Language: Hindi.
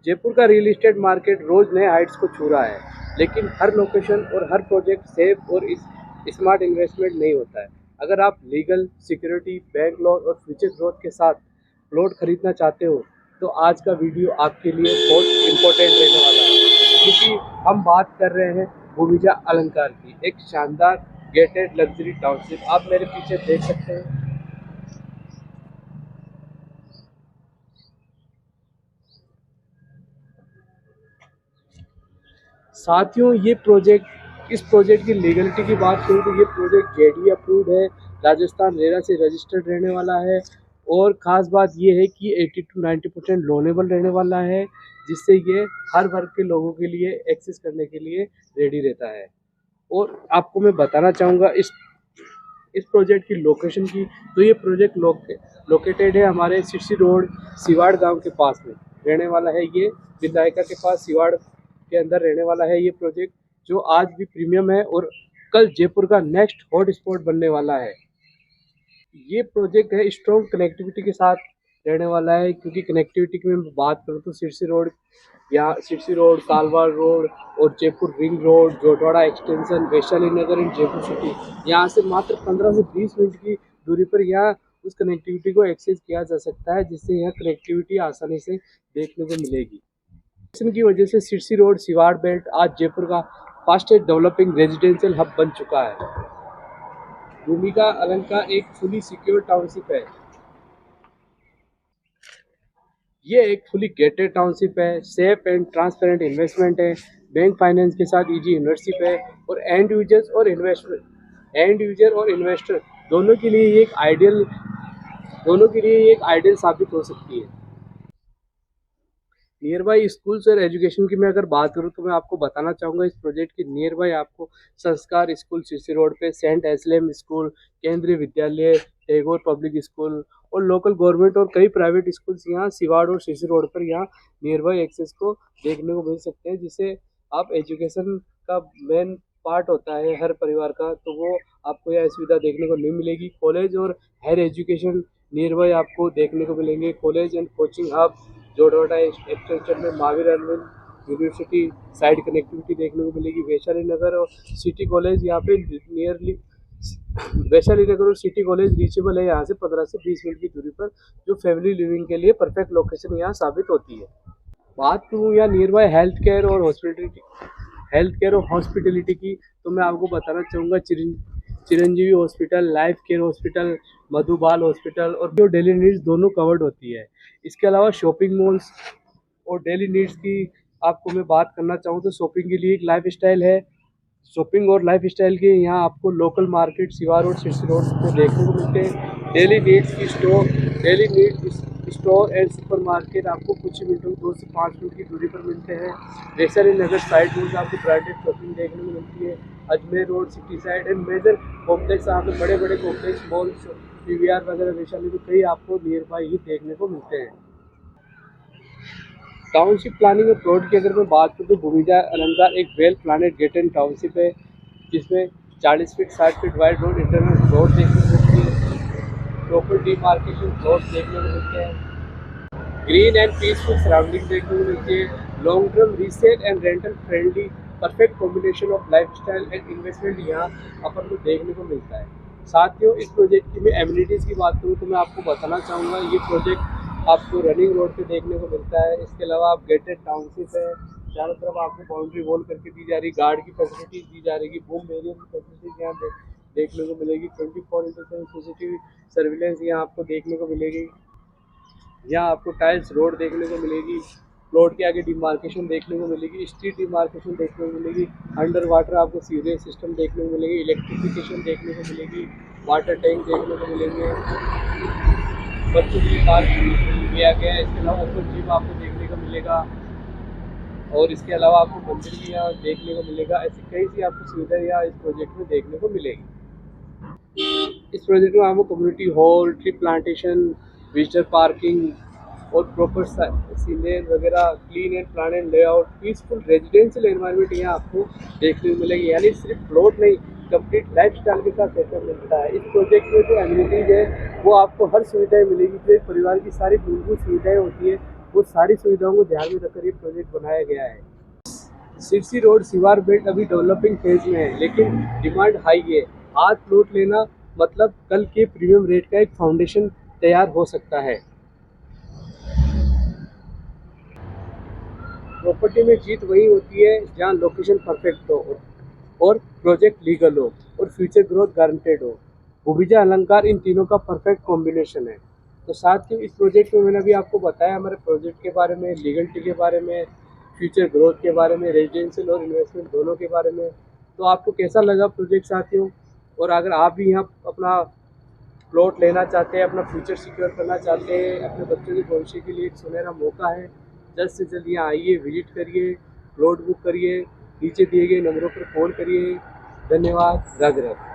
जयपुर का रियल एस्टेट मार्केट रोज नए हाइट्स को छू रहा है, लेकिन हर लोकेशन और हर प्रोजेक्ट सेफ और स्मार्ट इन्वेस्टमेंट नहीं होता है। अगर आप लीगल सिक्योरिटी, बैंक लोन और फ्यूचर ग्रोथ के साथ प्लॉट खरीदना चाहते हो, तो आज का वीडियो आपके लिए बहुत इम्पोर्टेंट रहने वाला है, क्योंकि हम बात कर रहे हैं भूमिजा अलंकार की, एक शानदार गेटेड लग्जरी टाउनशिप। आप मेरे पीछे देख सकते हैं। साथियों, इस प्रोजेक्ट की लीगलिटी की बात करूँ तो ये प्रोजेक्ट जेडी अप्रूव्ड है, राजस्थान रेरा से रजिस्टर्ड रहने वाला है, और ख़ास बात ये है कि 80 to 90% लोनेबल रहने वाला है, जिससे ये हर वर्ग के लोगों के लिए एक्सेस करने के लिए रेडी रहता है। और आपको मैं बताना चाहूँगा इस प्रोजेक्ट की लोकेशन की, तो ये प्रोजेक्ट लोकेटेड है हमारे सिरसी रोड सिवाड़ गांव के पास में रहने वाला है। ये विधायका के पास सिवाड़ के अंदर रहने वाला है ये प्रोजेक्ट, जो आज भी प्रीमियम है और कल जयपुर का नेक्स्ट हॉट स्पॉट बनने वाला है। ये प्रोजेक्ट है स्ट्रॉन्ग कनेक्टिविटी के साथ रहने वाला है, क्योंकि कनेक्टिविटी की मैं बात करूँ तो सिरसी रोड, कालवाड़ रोड और Jaipur ring road, Jhotwara extension, Vaishali Nagar and Jaipur city, यहाँ से मात्र 15 से 20 मिनट की दूरी पर यहाँ उस कनेक्टिविटी को एक्सेस किया जा सकता है, जिससे यह कनेक्टिविटी आसानी से देखने को मिलेगी। की वजह से सिरसी रोड सिवाड़ बेल्ट आज जयपुर का फास्टेस्ट डेवलपिंग रेजिडेंशियल हब बन चुका है। भूमिका अलंकार एक फुली सिक्योर टाउनशिप है। ये एक फुली गेटेड टाउनशिप है, सेफ एंड ट्रांसपेरेंट इन्वेस्टमेंट है, बैंक फाइनेंस के साथ इजी इन्वेस्टशिप है, और एंड यूजर और इन्वेस्टर दोनों के लिए ये एक आइडियल साबित हो सकती है। नियर बाई स्कूल्स और एजुकेशन की मैं अगर बात करूं तो मैं आपको बताना चाहूँगा इस प्रोजेक्ट की नियर बाई आपको संस्कार स्कूल सिरसी रोड पे, सेंट एस्लेम स्कूल, केंद्रीय विद्यालय, टैगोर पब्लिक स्कूल और लोकल गवर्नमेंट और कई प्राइवेट स्कूल्स यहाँ सिवाड़ और सिरसी रोड पर यहाँ नियर बाई एक्सेस को देखने को मिल सकते हैं, जिससे आप एजुकेशन का मेन पार्ट होता है हर परिवार का, तो वो आपको यह सुविधा देखने को नहीं मिलेगी। कॉलेज और हायर एजुकेशन नियर बाई आपको देखने को मिलेंगे। College and coaching hub Jhotwara extension में Mahavir Arvind university side connectivity देखने को मिलेगी। वैशाली नगर और सिटी कॉलेज यहाँ पे नियरली वैशाली नगर और सिटी कॉलेज रीचेबल है यहाँ से 15 से 20 मिनट की दूरी पर, जो फैमिली लिविंग के लिए परफेक्ट लोकेशन यहाँ साबित होती है। बात करूँ या नियर बाय हेल्थ केयर और हॉस्पिटलिटी की, तो मैं आपको बताना चाहूँगा Chiranjeevi hospital, life care hospital, Madhubal hospital और जो डेली नीड्स दोनों कवर्ड होती है। इसके अलावा शॉपिंग मॉल्स और डेली नीड्स की आपको मैं बात करना चाहूँ तो शॉपिंग के लिए एक लाइफ स्टाइल है। शॉपिंग और लाइफ स्टाइल के यहाँ आपको local market Siwar road, Sirsi road को देखने को मिलते हैं। Daily needs store and super market आपको कुछ ही मिनटों 2 से 5 मिनट की दूरी पर मिलते हैं। वैशाली नगर साइड रोड आपको ब्रांडेड शॉपिंग देखने को मिलती है। Ajmer road city side and major complex, यहाँ पे बड़े बड़े कॉम्प्लेक्स मॉल्स पीवीआर वगैरह वैशाली में कई आपको नियर बाई ही देखने को मिलते हैं। टाउनशिप प्लानिंग और प्लॉट की अगर मैं बात करूँ तो भूमिजा अलंकार एक वेल प्लानेड गेटेड टाउनशिप है, जिसमें 40 feet 60 feet wide road internal plot देखने को मिलती है, प्रॉपर डीमार्केशन प्लॉट देखने को मिलते हैं, ग्रीन एंड पीसफुल सराउंडिंग देखने को मिलती है, long term resale and rental friendly perfect combination of lifestyle and investment यहाँ अपन को देखने को मिलता है। साथियों, इस प्रोजेक्ट की मैं एमिनिटीज़ की बात करूँ तो मैं आपको बताना चाहूँगा ये प्रोजेक्ट आपको रनिंग रोड पे देखने को मिलता है। इसके अलावा आप गेटेड टाउनशिप है, चारों तरफ आपको बाउंड्री वॉल करके दी जा रही, गार्ड की फैसिलिटीज दी जा रही, बूम बैरियर की फैसिलिटीज यहाँ देखने को मिलेगी, 24/7 सीसीटीवी सर्विलेंस यहाँ आपको देखने को मिलेगी। यहाँ आपको टाइल्स रोड देखने को मिलेगी, प्लॉट के आगे डिमार्केशन देखने को मिलेगी, स्ट्रीट डिमार्केशन देखने को मिलेगी, अंडर वाटर आपको सीवरेज सिस्टम देखने को मिलेगी, इलेक्ट्रिफिकेशन देखने को मिलेगी, वाटर टैंक देखने को मिलेंगे, बच्चों के लिए पार्क किया गया है। इसके अलावा ओपन जिम आपको देखने को मिलेगा, और इसके अलावा आपको मंदिर भी यहाँ देखने को मिलेगा। ऐसी कई सी आपको सुविधाएं यहाँ इस प्रोजेक्ट में देखने को मिलेगी। इस प्रोजेक्ट में आपको community hall, tree plantation, visitor parking और प्रॉपर सीनेज वगैरह, clean and plan layout, peaceful residential environment यहाँ आपको देखने को मिलेगी। यानी सिर्फ प्लॉट नहीं, कंप्लीट लाइफस्टाइल के साथ सेटअप मिलता है। इस प्रोजेक्ट में जो एमिनिटीज़ है वो आपको हर सुविधाएं मिलेगी, जो एक परिवार की सारी मूलभूत सुविधाएं होती है वो सारी सुविधाओं को ध्यान में रखकर ये प्रोजेक्ट बनाया गया है। सिरसी रोड सिवार बेल्ट अभी डेवलपिंग फेज में है, लेकिन डिमांड हाई है। आज प्लॉट लेना मतलब कल के प्रीमियम रेट का एक फाउंडेशन तैयार हो सकता है। प्रॉपर्टी में जीत वही होती है जहां लोकेशन परफेक्ट हो और प्रोजेक्ट लीगल हो और फ्यूचर ग्रोथ गारंटेड हो। भूमिजा अलंकार इन तीनों का परफेक्ट कॉम्बिनेशन है। तो साथ ही इस प्रोजेक्ट में मैंने अभी आपको बताया हमारे प्रोजेक्ट के बारे में, लीगलिटी के बारे में, फ्यूचर ग्रोथ के बारे में, रेजिडेंशियल और इन्वेस्टमेंट दोनों के बारे में। तो आपको कैसा लगा प्रोजेक्ट साथियों? और अगर आप भी यहाँ अपना प्लॉट लेना चाहते हैं, अपना फ्यूचर सिक्योर करना चाहते हैं, अपने बच्चों के भविष्य के लिए एक सुनहरा मौका है। जल्द से जल्द यहाँ आइए, विजिट करिए, प्लॉट बुक करिए, नीचे दिए गए नंबरों पर कॉल करिए। धन्यवाद। राधे राधे।